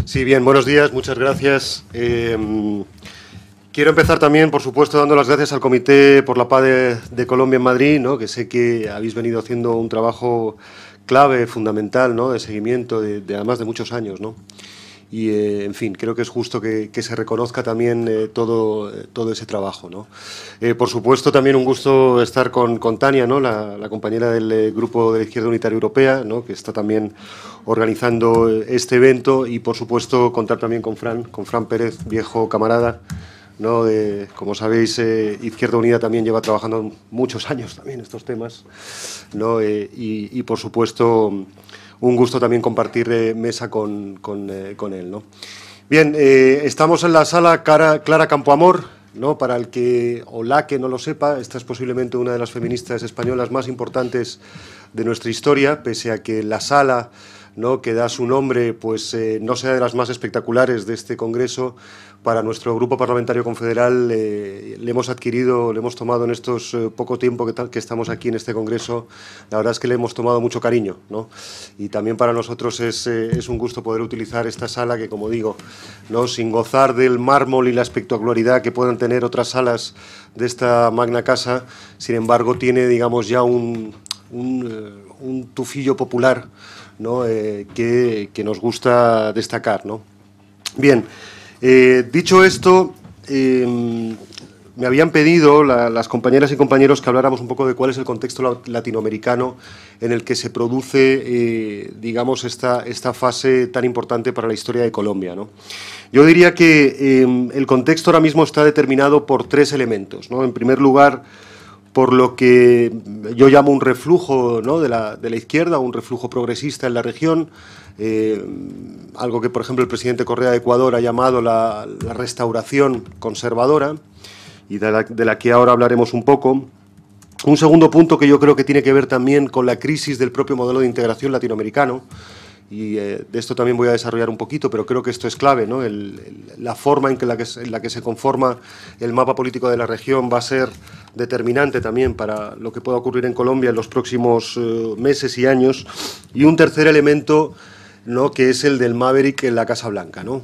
Sí, bien, buenos días, muchas gracias. Quiero empezar también, por supuesto, dando las gracias al Comité por la Paz de Colombia en Madrid, ¿no? Que sé que habéis venido haciendo un trabajo clave, fundamental, ¿no? De seguimiento, además de muchos años, ¿no? Y, en fin, creo que es justo que se reconozca también todo ese trabajo, ¿no? Por supuesto, también un gusto estar con Tania, ¿no? La compañera del Grupo de la Izquierda Unitaria Europea, ¿no? Que está también organizando este evento, y, por supuesto, contar también con Fran Pérez, viejo camarada, ¿no? Como sabéis, Izquierda Unida también lleva trabajando muchos años también estos temas, ¿no? Y, por supuesto, un gusto también compartir mesa con él, ¿no? Bien, estamos en la sala Clara Campoamor, ¿no? Para el que o la que no lo sepa, esta es posiblemente una de las feministas españolas más importantes de nuestra historia, pese a que la sala, ¿no?, que da su nombre, pues no sea de las más espectaculares de este congreso. Para nuestro grupo parlamentario confederal le hemos adquirido, le hemos tomado en estos poco tiempo que estamos aquí en este congreso, la verdad es que le hemos tomado mucho cariño, ¿no? Y también para nosotros es un gusto poder utilizar esta sala que, como digo, ¿no?, sin gozar del mármol y la espectacularidad que puedan tener otras salas de esta magna casa, sin embargo tiene, digamos, ya un tufillo popular, ¿no? Que nos gusta destacar, ¿no? Bien, dicho esto, me habían pedido las compañeras y compañeros que habláramos un poco de cuál es el contexto latinoamericano en el que se produce, digamos, esta fase tan importante para la historia de Colombia, ¿no? Yo diría que el contexto ahora mismo está determinado por tres elementos, ¿no? En primer lugar, por lo que yo llamo un reflujo, ¿no?, de la izquierda, un reflujo progresista en la región, algo que, por ejemplo, el presidente Correa de Ecuador ha llamado la restauración conservadora, y de la que ahora hablaremos un poco. Un segundo punto que yo creo que tiene que ver también con la crisis del propio modelo de integración latinoamericano, y de esto también voy a desarrollar un poquito, pero creo que esto es clave, ¿no? La forma en la que se conforma el mapa político de la región va a ser determinante también para lo que pueda ocurrir en Colombia en los próximos meses y años. Y un tercer elemento, ¿no?, que es el del Maverick en la Casa Blanca, ¿no?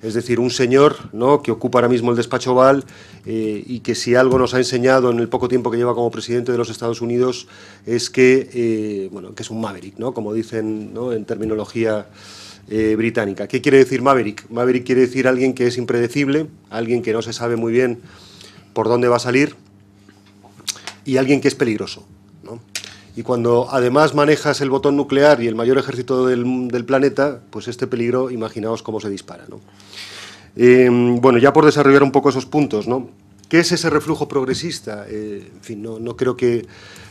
Es decir, un señor, ¿no?, que ocupa ahora mismo el despacho Oval, y que si algo nos ha enseñado en el poco tiempo que lleva como presidente de los Estados Unidos es que, bueno, que es un Maverick, ¿no?, como dicen, ¿no?, en terminología británica. ¿Qué quiere decir Maverick? Maverick quiere decir alguien que es impredecible, alguien que no se sabe muy bien por dónde va a salir, y alguien que es peligroso, ¿no? Y cuando además manejas el botón nuclear y el mayor ejército del planeta, pues este peligro, imaginaos cómo se dispara, ¿no? Bueno, ya por desarrollar un poco esos puntos, ¿no? ¿Qué es ese reflujo progresista? En fin, no creo que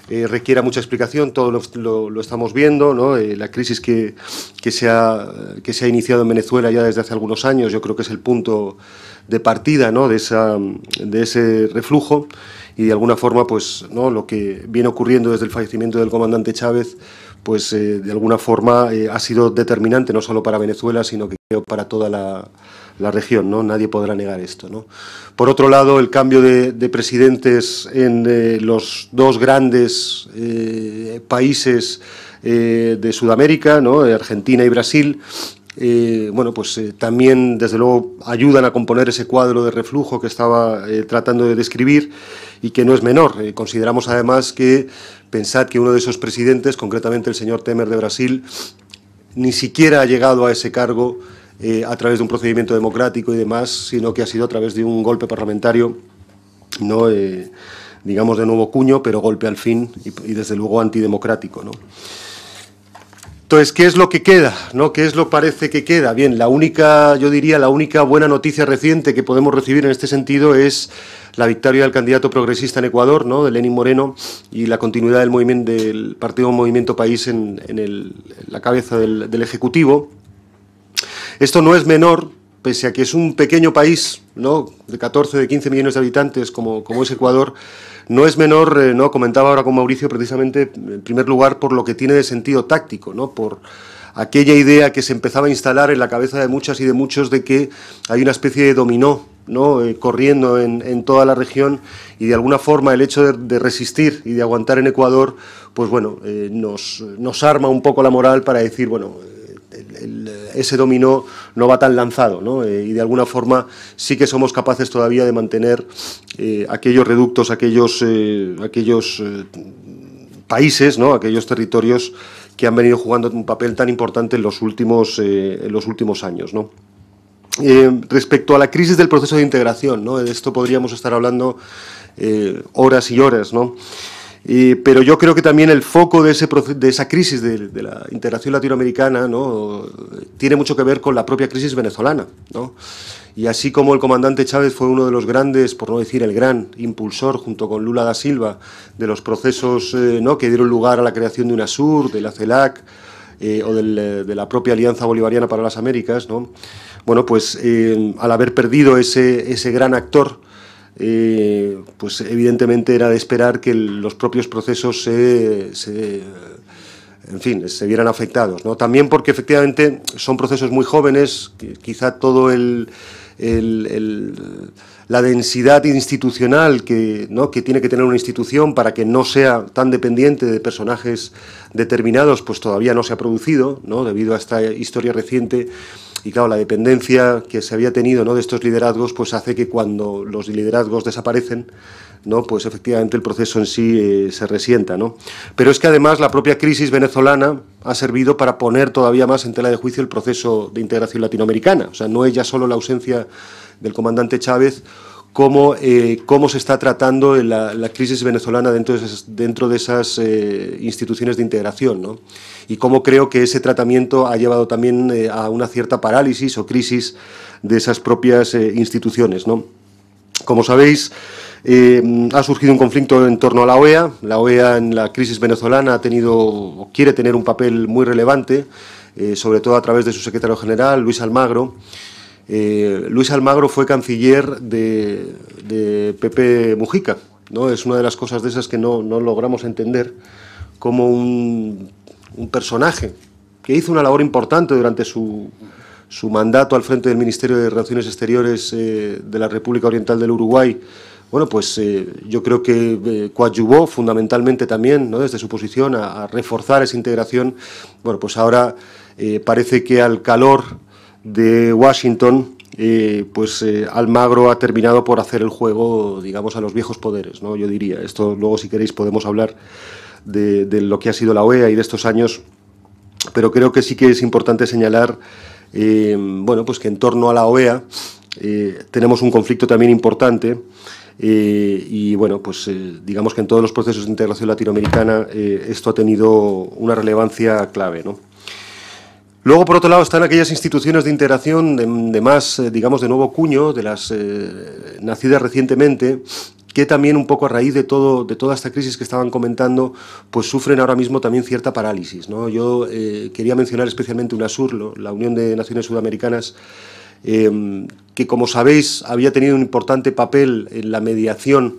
requiera mucha explicación, todos lo estamos viendo, ¿no? La crisis que se ha iniciado en Venezuela ya desde hace algunos años, yo creo que es el punto de partida, ¿no?, de ese reflujo. Y de alguna forma, pues, ¿no?, lo que viene ocurriendo desde el fallecimiento del comandante Chávez, pues de alguna forma ha sido determinante no solo para Venezuela, sino que creo para toda la región, ¿no? Nadie podrá negar esto, ¿no? Por otro lado, el cambio de presidentes en los dos grandes países de Sudamérica, ¿no?, Argentina y Brasil, bueno, pues también, desde luego, ayudan a componer ese cuadro de reflujo que estaba tratando de describir, y que no es menor. Consideramos, además, que pensad que uno de esos presidentes, concretamente el señor Temer de Brasil, ni siquiera ha llegado a ese cargo a través de un procedimiento democrático y demás, sino que ha sido a través de un golpe parlamentario, ¿no?, digamos de nuevo cuño, pero golpe al fin, y desde luego antidemocrático, ¿no? Entonces, ¿qué es lo que queda, ¿no? ¿Qué es lo que parece que queda? Bien, yo diría, la única buena noticia reciente que podemos recibir en este sentido es la victoria del candidato progresista en Ecuador, ¿no?, de Lenín Moreno, y la continuidad del partido Movimiento País en la cabeza del Ejecutivo. Esto no es menor, pese a que es un pequeño país, ¿no?, de 14, de 15 millones de habitantes, como es Ecuador. No es menor, ¿no?, comentaba ahora con Mauricio, precisamente, en primer lugar, por lo que tiene de sentido táctico, ¿no?, por aquella idea que se empezaba a instalar en la cabeza de muchas y de muchos de que hay una especie de dominó, ¿no?, corriendo en toda la región, y de alguna forma el hecho de resistir y de aguantar en Ecuador, pues bueno, nos arma un poco la moral para decir, bueno, ese dominó no va tan lanzado, ¿no? Y de alguna forma sí que somos capaces todavía de mantener aquellos reductos, aquellos países, ¿no? Aquellos territorios que han venido jugando un papel tan importante en los últimos años, ¿no? Respecto a la crisis del proceso de integración, ¿no? De esto podríamos estar hablando horas y horas, ¿no? Pero yo creo que también el foco de esa crisis de la integración latinoamericana, ¿no? Tiene mucho que ver con la propia crisis venezolana, ¿no? Y así como el comandante Chávez fue uno de los grandes, por no decir el gran impulsor, junto con Lula da Silva, de los procesos ¿no? que dieron lugar a la creación de UNASUR, de la CELAC o de la propia Alianza Bolivariana para las Américas, ¿no? Bueno, pues al haber perdido ese gran actor, pues evidentemente era de esperar que los propios procesos en fin, se vieran afectados, ¿no? También porque efectivamente son procesos muy jóvenes, quizá todo la densidad institucional ¿no? que tiene que tener una institución para que no sea tan dependiente de personajes determinados, pues todavía no se ha producido, ¿no? Debido a esta historia reciente. Y claro, la dependencia que se había tenido, ¿no? de estos liderazgos, pues hace que cuando los liderazgos desaparecen, ¿no? pues efectivamente el proceso en sí se resienta, ¿no? Pero es que además la propia crisis venezolana ha servido para poner todavía más en tela de juicio el proceso de integración latinoamericana. O sea, no es ya solo la ausencia del comandante Chávez, cómo se está tratando la crisis venezolana dentro de esas instituciones de integración, ¿no? Y cómo creo que ese tratamiento ha llevado también a una cierta parálisis o crisis de esas propias instituciones, ¿no? Como sabéis, ha surgido un conflicto en torno a la OEA. La OEA en la crisis venezolana quiere tener un papel muy relevante, sobre todo a través de su secretario general, Luis Almagro. Luis Almagro fue canciller de Pepe Mujica, ¿no? Es una de las cosas de esas que no logramos entender, como un personaje que hizo una labor importante durante su mandato al frente del Ministerio de Relaciones Exteriores de la República Oriental del Uruguay. Bueno, pues yo creo que coadyuvó fundamentalmente también, ¿no? desde su posición a reforzar esa integración. Bueno, pues ahora parece que al calor de Washington, Almagro ha terminado por hacer el juego, digamos, a los viejos poderes, ¿no? Yo diría. Esto luego, si queréis, podemos hablar de lo que ha sido la OEA y de estos años, pero creo que sí que es importante señalar, pues que en torno a la OEA tenemos un conflicto también importante. Digamos que en todos los procesos de integración latinoamericana esto ha tenido una relevancia clave, ¿no? Luego, por otro lado, están aquellas instituciones de integración de más, digamos, de nuevo cuño, de las nacidas recientemente, que también un poco a raíz de toda esta crisis que estaban comentando, pues sufren ahora mismo también cierta parálisis, ¿no? Yo quería mencionar especialmente UNASUR, la Unión de Naciones Sudamericanas, que, como sabéis, había tenido un importante papel en la mediación,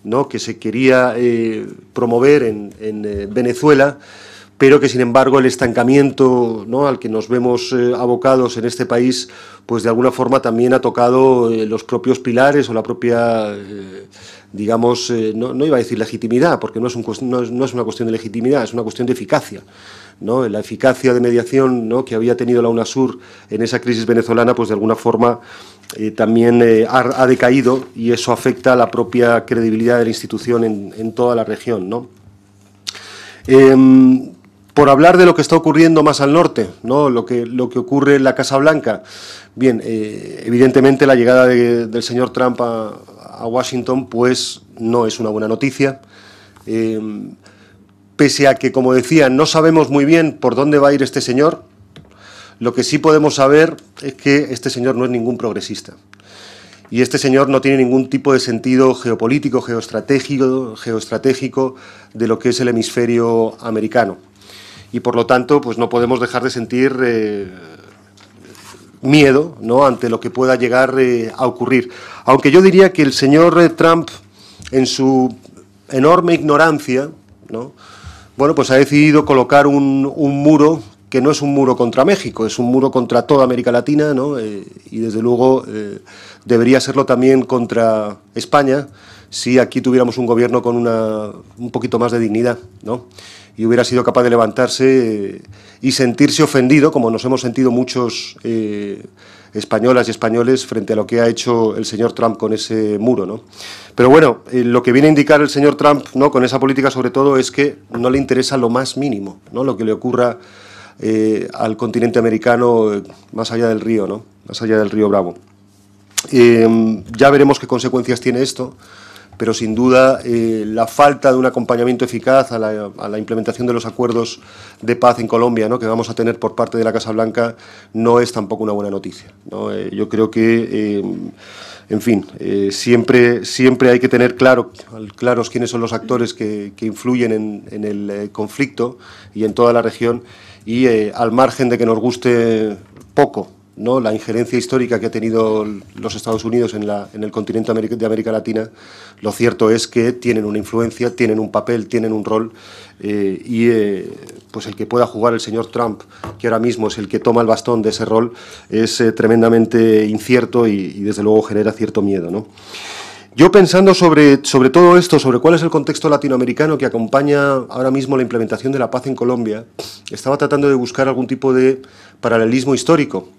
¿no? que se quería promover en Venezuela, pero que, sin embargo, el estancamiento, ¿no? al que nos vemos abocados en este país, pues de alguna forma también ha tocado los propios pilares o la propia, digamos, no iba a decir legitimidad, porque no es una cuestión de legitimidad, es una cuestión de eficacia, ¿no? La eficacia de mediación, ¿no? que había tenido la UNASUR en esa crisis venezolana, pues de alguna forma también ha decaído, y eso afecta a la propia credibilidad de la institución en toda la región, ¿no? Por hablar de lo que está ocurriendo más al norte, ¿no? lo que ocurre en la Casa Blanca. Bien, evidentemente la llegada del señor Trump a Washington pues no es una buena noticia, pese a que, como decía, no sabemos muy bien por dónde va a ir este señor. Lo que sí podemos saber es que este señor no es ningún progresista. Y este señor no tiene ningún tipo de sentido geopolítico, geoestratégico de lo que es el hemisferio americano. Y por lo tanto, pues no podemos dejar de sentir miedo, ¿no? ante lo que pueda llegar a ocurrir. Aunque yo diría que el señor Trump, en su enorme ignorancia, ¿no? bueno, pues ha decidido colocar un muro que no es un muro contra México, es un muro contra toda América Latina, ¿no? Y desde luego debería serlo también contra España, si aquí tuviéramos un gobierno con un poquito más de dignidad, ¿no? Y hubiera sido capaz de levantarse y sentirse ofendido, como nos hemos sentido muchos españolas y españoles frente a lo que ha hecho el señor Trump con ese muro, ¿no? Pero bueno, lo que viene a indicar el señor Trump, ¿no?, con esa política sobre todo, es que no le interesa lo más mínimo, ¿no?, lo que le ocurra al continente americano más allá del río, ¿no?, más allá del río Bravo. Ya veremos qué consecuencias tiene esto, pero sin duda la falta de un acompañamiento eficaz a la implementación de los acuerdos de paz en Colombia, ¿no?, que vamos a tener por parte de la Casa Blanca, no es tampoco una buena noticia, ¿no? Yo creo que, en fin, siempre hay que tener claros quiénes son los actores que influyen en el conflicto y en toda la región, y al margen de que nos guste poco, ¿no?, la injerencia histórica que ha tenido los Estados Unidos en el continente de América Latina, lo cierto es que tienen una influencia, tienen un papel, tienen un rol, pues el que pueda jugar el señor Trump, que ahora mismo es el que toma el bastón de ese rol, es tremendamente incierto y desde luego genera cierto miedo, ¿no? Yo pensando sobre todo esto, sobre cuál es el contexto latinoamericano que acompaña ahora mismo la implementación de la paz en Colombia, estaba tratando de buscar algún tipo de paralelismo histórico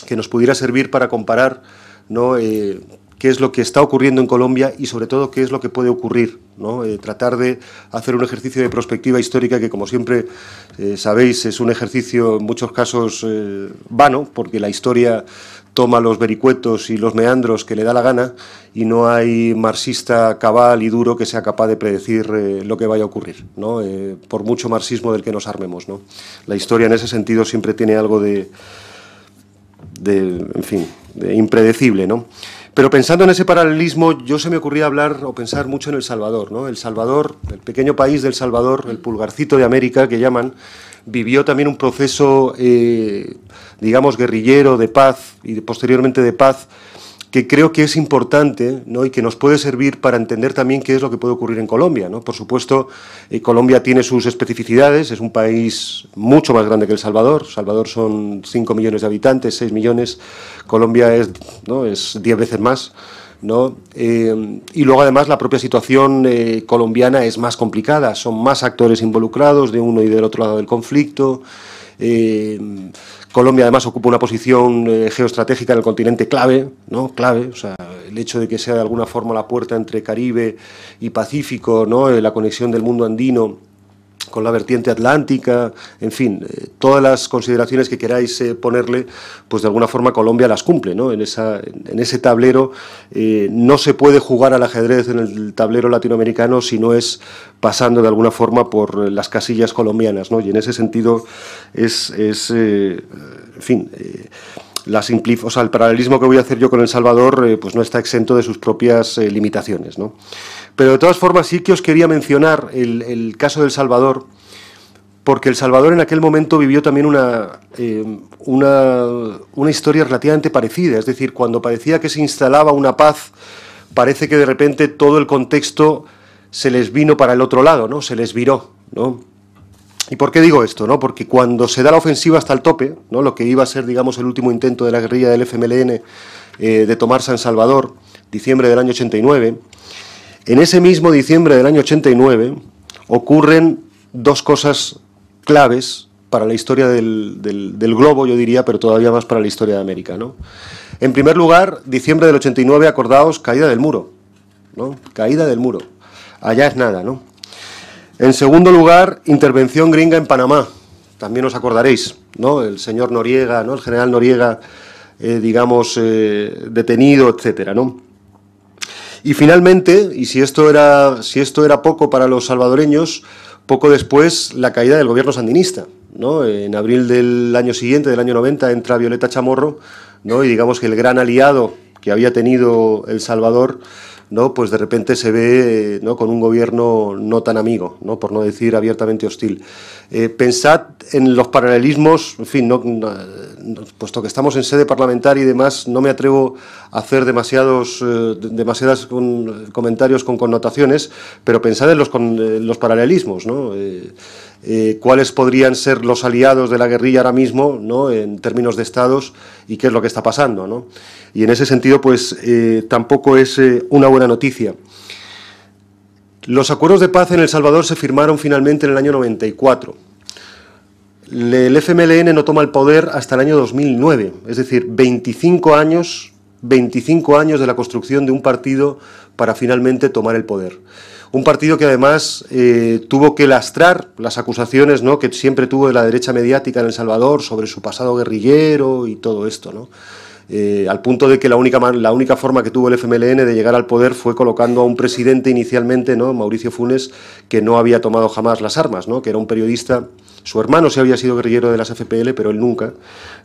que nos pudiera servir para comparar, ¿no?, qué es lo que está ocurriendo en Colombia y sobre todo qué es lo que puede ocurrir, ¿no? Tratar de hacer un ejercicio de prospectiva histórica que, como siempre sabéis, es un ejercicio en muchos casos vano, porque la historia toma los vericuetos y los meandros que le da la gana y no hay marxista cabal y duro que sea capaz de predecir lo que vaya a ocurrir, ¿no? Por mucho marxismo del que nos armemos, ¿no? La historia en ese sentido siempre tiene algo en fin, de impredecible, ¿no? Pero pensando en ese paralelismo, yo se me ocurría hablar o pensar mucho en El Salvador, ¿no? El Salvador, el pequeño país del Salvador, el pulgarcito de América que llaman, vivió también un proceso, digamos, guerrillero de paz y posteriormente de paz, que creo que es importante, ¿no?, y que nos puede servir para entender también qué es lo que puede ocurrir en Colombia, ¿no? Por supuesto, Colombia tiene sus especificidades, es un país mucho más grande que El Salvador. Salvador son 5 millones de habitantes, 6 millones, Colombia es 10 veces más, ¿no? Y luego además la propia situación colombiana es más complicada, son más actores involucrados de uno y del otro lado del conflicto. Colombia además ocupa una posición geoestratégica en el continente clave, ¿no? Clave, o sea, el hecho de que sea de alguna forma la puerta entre Caribe y Pacífico, ¿no?, la conexión del mundo andino con la vertiente atlántica, en fin, todas las consideraciones que queráis ponerle, pues de alguna forma Colombia las cumple, ¿no? En ese tablero no se puede jugar al ajedrez en el tablero latinoamericano si no es pasando de alguna forma por las casillas colombianas, ¿no? Y en ese sentido en fin, o sea, el paralelismo que voy a hacer yo con El Salvador pues no está exento de sus propias limitaciones, ¿no? Pero de todas formas sí que os quería mencionar el caso de El Salvador, porque El Salvador en aquel momento vivió también una historia relativamente parecida, es decir, cuando parecía que se instalaba una paz, parece que de repente todo el contexto se les vino para el otro lado, ¿no? Se les viró, ¿no? ¿Y por qué digo esto, no? Porque cuando se da la ofensiva hasta el tope, ¿no?, lo que iba a ser, digamos, el último intento de la guerrilla del FMLN de tomar San Salvador, diciembre del año 89, en ese mismo diciembre del año 89 ocurren dos cosas claves para la historia del globo, yo diría, pero todavía más para la historia de América, ¿no? En primer lugar, diciembre del 89, acordaos, caída del muro, ¿no? Caída del muro. Allá es nada, ¿no? En segundo lugar, intervención gringa en Panamá. También os acordaréis, ¿no? El señor Noriega, ¿no?, el general Noriega, digamos, detenido, etcétera, ¿no? Y finalmente, y si esto era poco para los salvadoreños, poco después la caída del gobierno sandinista, ¿no? En abril del año siguiente, del año 90, entra Violeta Chamorro, ¿no? Y digamos que el gran aliado que había tenido El Salvador, ¿no?, pues de repente se ve, ¿no?, con un gobierno no tan amigo, ¿no?, por no decir abiertamente hostil. Pensad en los paralelismos, en fin, puesto que estamos en sede parlamentaria y demás, no me atrevo a hacer demasiados comentarios con connotaciones, pero pensad en los paralelismos, ¿no? Cuáles podrían ser los aliados de la guerrilla ahora mismo, ¿no?, en términos de estados, y qué es lo que está pasando, ¿no? Y en ese sentido, pues tampoco es una buena noticia. Los acuerdos de paz en El Salvador se firmaron finalmente en el año 94. El FMLN no toma el poder hasta el año 2009, es decir, 25 años de la construcción de un partido para finalmente tomar el poder. Un partido que además tuvo que lastrar las acusaciones, ¿no?, que siempre tuvo de la derecha mediática en El Salvador sobre su pasado guerrillero y todo esto, ¿no? Al punto de que la única forma que tuvo el FMLN de llegar al poder fue colocando a un presidente inicialmente, ¿no?, Mauricio Funes, que no había tomado jamás las armas, ¿no?, que era un periodista. Su hermano sí había sido guerrillero de las FPL, pero él nunca,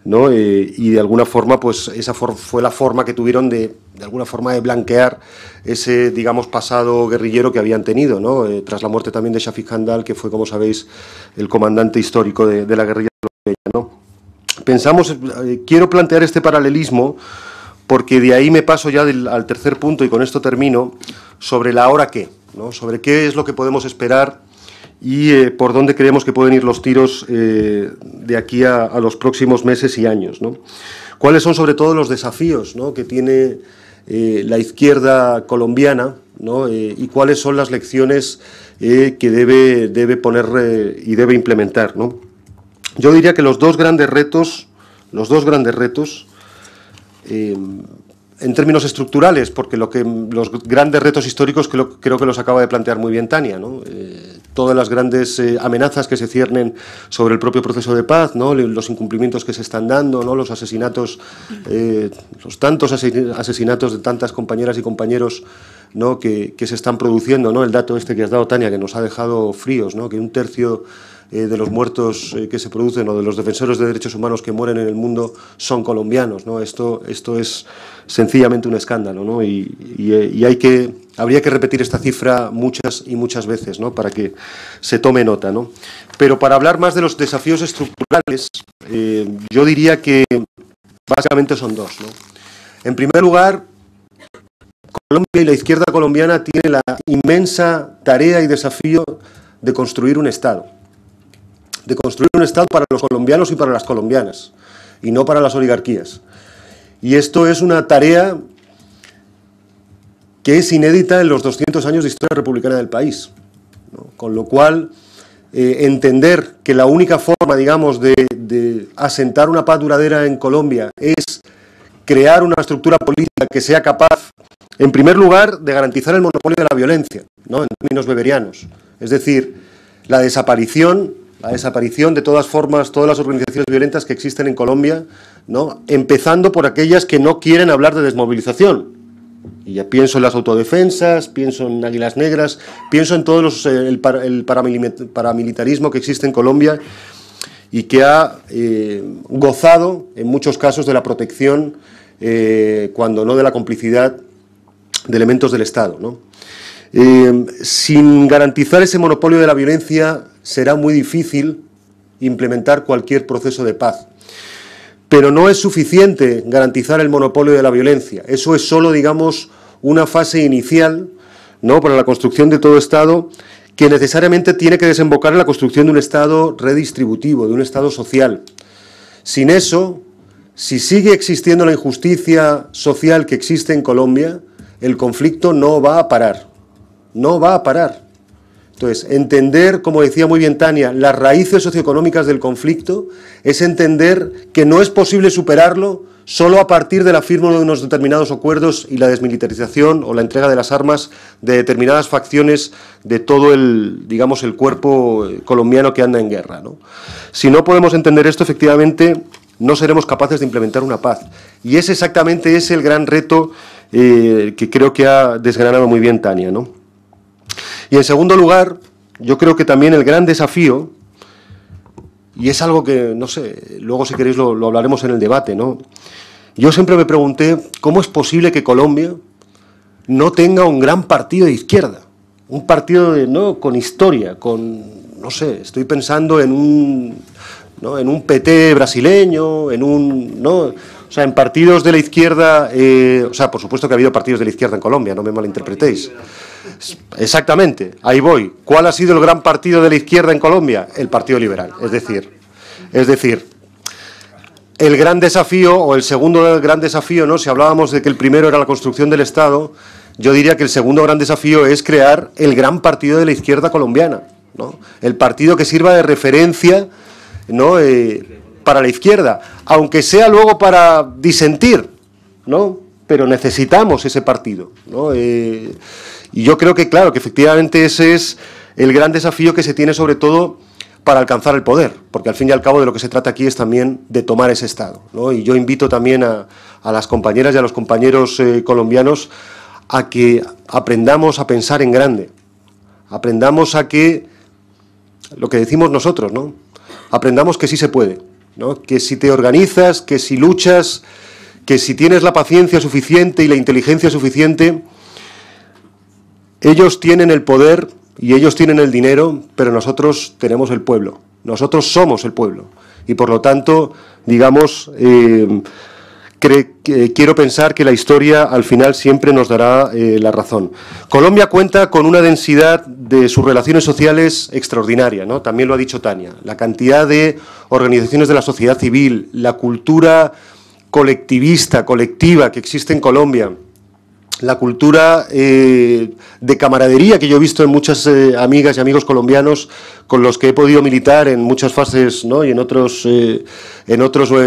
¿no? Y de alguna forma, pues esa fue la forma que tuvieron de alguna forma de blanquear ese, digamos, pasado guerrillero que habían tenido, ¿no? Tras la muerte también de Shafiq Handal, que fue, como sabéis, el comandante histórico de la guerrilla colombiana, ¿no? Quiero plantear este paralelismo porque de ahí me paso ya al tercer punto, y con esto termino, sobre la ahora qué, ¿no? Sobre qué es lo que podemos esperar y por dónde creemos que pueden ir los tiros de aquí a los próximos meses y años, ¿no? ¿Cuáles son sobre todo los desafíos, ¿no?, que tiene la izquierda colombiana, ¿no?, y cuáles son las lecciones que debe poner y debe implementar, ¿no? Yo diría que los dos grandes retos, en términos estructurales, porque los grandes retos históricos creo que los acaba de plantear muy bien Tania, ¿no? Todas las grandes amenazas que se ciernen sobre el propio proceso de paz, ¿no?, los incumplimientos que se están dando, ¿no?, los asesinatos, los tantos asesinatos de tantas compañeras y compañeros, ¿no?, que se están produciendo, ¿no? El dato este que has dado, Tania, que nos ha dejado fríos, ¿no?, que un tercio de los muertos que se producen, o de los defensores de derechos humanos que mueren en el mundo, son colombianos, ¿no? Esto es sencillamente un escándalo, ¿no? Y habría que repetir esta cifra muchas y muchas veces, ¿no?, para que se tome nota, ¿no? Pero para hablar más de los desafíos estructurales, yo diría que básicamente son dos, ¿no? En primer lugar, Colombia y la izquierda colombiana tiene la inmensa tarea y desafío de construir un Estado. De construir un Estado para los colombianos y para las colombianas, y no para las oligarquías. Y esto es una tarea que es inédita en los 200 años de historia republicana del país, ¿no? Con lo cual, entender que la única forma, digamos, de asentar una paz duradera en Colombia es crear una estructura política que sea capaz, en primer lugar, de garantizar el monopolio de la violencia, ¿no?, en términos weberianos. Es decir, la desaparición de todas formas, todas las organizaciones violentas que existen en Colombia, ¿no?, empezando por aquellas que no quieren hablar de desmovilización. Y ya pienso en las autodefensas, pienso en Águilas Negras, pienso en todo el paramilitarismo que existe en Colombia y que ha gozado, en muchos casos, de la protección, cuando no de la complicidad de elementos del Estado, ¿no? Sin garantizar ese monopolio de la violencia será muy difícil implementar cualquier proceso de paz. Pero no es suficiente garantizar el monopolio de la violencia. Eso es solo, digamos, una fase inicial, ¿no?, para la construcción de todo Estado, que necesariamente tiene que desembocar en la construcción de un Estado redistributivo, de un Estado social. Sin eso, si sigue existiendo la injusticia social que existe en Colombia, el conflicto no va a parar. No va a parar. Entonces, entender, como decía muy bien Tania, las raíces socioeconómicas del conflicto es entender que no es posible superarlo solo a partir de la firma de unos determinados acuerdos y la desmilitarización o la entrega de las armas de determinadas facciones de todo el cuerpo colombiano que anda en guerra, ¿no? Si no podemos entender esto, efectivamente, no seremos capaces de implementar una paz. Y es exactamente ese el gran reto que creo que ha desgranado muy bien Tania, ¿no? Y en segundo lugar, yo creo que también el gran desafío, y es algo que, no sé, luego si queréis lo hablaremos en el debate, ¿no? Yo siempre me pregunté cómo es posible que Colombia no tenga un gran partido de izquierda, un partido ¿no?, con historia, no sé, estoy pensando en un PT brasileño, ¿no? O sea, en partidos de la izquierda, por supuesto que ha habido partidos de la izquierda en Colombia, no me malinterpretéis. Exactamente, ahí voy. ¿Cuál ha sido el gran partido de la izquierda en Colombia? El Partido Liberal. Es decir, el gran desafío, o el segundo gran desafío, ¿no?, si hablábamos de que el primero era la construcción del Estado, yo diría que el segundo gran desafío es crear el gran partido de la izquierda colombiana, ¿no? El partido que sirva de referencia, ¿no? Para la izquierda, aunque sea luego para disentir, ¿no? Pero necesitamos ese partido, ¿no? Y yo creo que, claro, que efectivamente ese es el gran desafío que se tiene, sobre todo para alcanzar el poder, porque al fin y al cabo de lo que se trata aquí es también de tomar ese Estado, ¿no? Y yo invito también a las compañeras y a los compañeros colombianos a que aprendamos a pensar en grande, aprendamos a que, lo que decimos nosotros, ¿no? Aprendamos que sí se puede, ¿no? Que si te organizas, que si luchas, que si tienes la paciencia suficiente y la inteligencia suficiente, ellos tienen el poder y ellos tienen el dinero, pero nosotros tenemos el pueblo, nosotros somos el pueblo. Y por lo tanto, digamos, quiero pensar que la historia al final siempre nos dará la razón. Colombia cuenta con una densidad de sus relaciones sociales extraordinaria, ¿no? También lo ha dicho Tania. La cantidad de organizaciones de la sociedad civil, la cultura colectivista, colectiva que existe en Colombia, la cultura de camaradería que yo he visto en muchas amigas y amigos colombianos con los que he podido militar en muchas fases, ¿no? Y en otros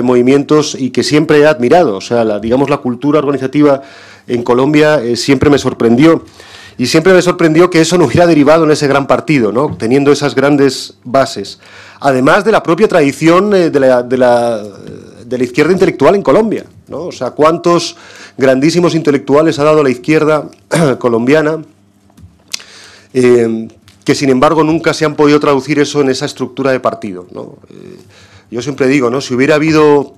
movimientos, y que siempre he admirado. O sea, digamos, la cultura organizativa en Colombia siempre me sorprendió. Y siempre me sorprendió que eso no hubiera derivado en ese gran partido, ¿no? Teniendo esas grandes bases. Además de la propia tradición de la izquierda intelectual en Colombia, ¿no? O sea, cuántos grandísimos intelectuales ha dado la izquierda colombiana, que sin embargo nunca se han podido traducir eso en esa estructura de partido, ¿no? Yo siempre digo, ¿no? Si hubiera habido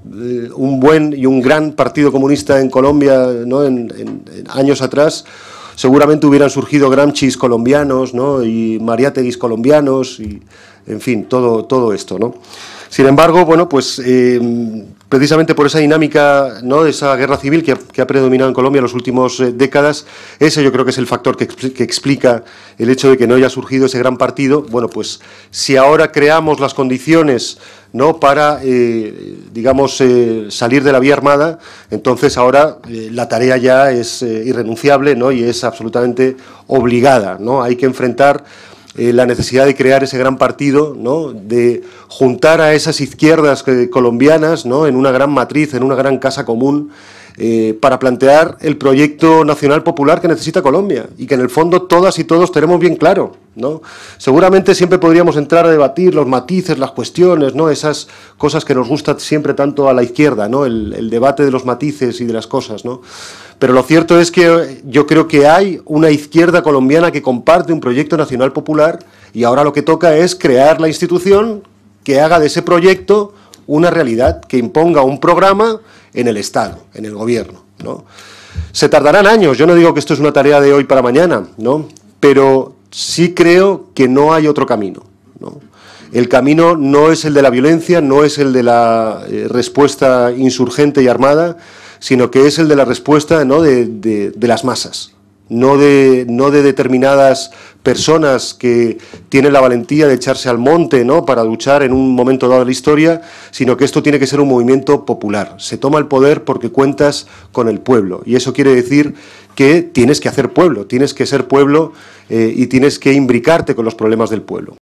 un buen y un gran partido comunista en Colombia, ¿no? en años atrás, seguramente hubieran surgido Gramscis colombianos, ¿no? Y Mariáteguis colombianos, y en fin, todo esto, ¿no? Sin embargo, bueno, pues precisamente por esa dinámica, ¿no? De esa guerra civil que ha predominado en Colombia en las últimas décadas, ese yo creo que es el factor que explica el hecho de que no haya surgido ese gran partido. Bueno, pues si ahora creamos las condiciones, ¿no? Para, digamos, salir de la vía armada, entonces ahora la tarea ya es irrenunciable, ¿no? Y es absolutamente obligada, ¿no? Hay que enfrentar la necesidad de crear ese gran partido, ¿no? De juntar a esas izquierdas colombianas, ¿no? En una gran matriz, en una gran casa común, para plantear el proyecto nacional popular que necesita Colombia, y que en el fondo todas y todos tenemos bien claro, ¿no? Seguramente siempre podríamos entrar a debatir los matices, las cuestiones, ¿no? Esas cosas que nos gustan siempre tanto a la izquierda, ¿no? El debate de los matices y de las cosas, ¿no? Pero lo cierto es que yo creo que hay una izquierda colombiana que comparte un proyecto nacional popular, y ahora lo que toca es crear la institución que haga de ese proyecto una realidad, que imponga un programa en el Estado, en el gobierno, ¿no? Se tardarán años, yo no digo que esto es una tarea de hoy para mañana, ¿no? Pero sí creo que no hay otro camino, ¿no? El camino no es el de la violencia, no es el de la respuesta insurgente y armada, sino que es el de la respuesta, ¿no? de las masas, no de determinadas personas que tienen la valentía de echarse al monte, ¿no? Para luchar en un momento dado de la historia, sino que esto tiene que ser un movimiento popular. Se toma el poder porque cuentas con el pueblo, y eso quiere decir que tienes que hacer pueblo, tienes que ser pueblo y tienes que imbricarte con los problemas del pueblo.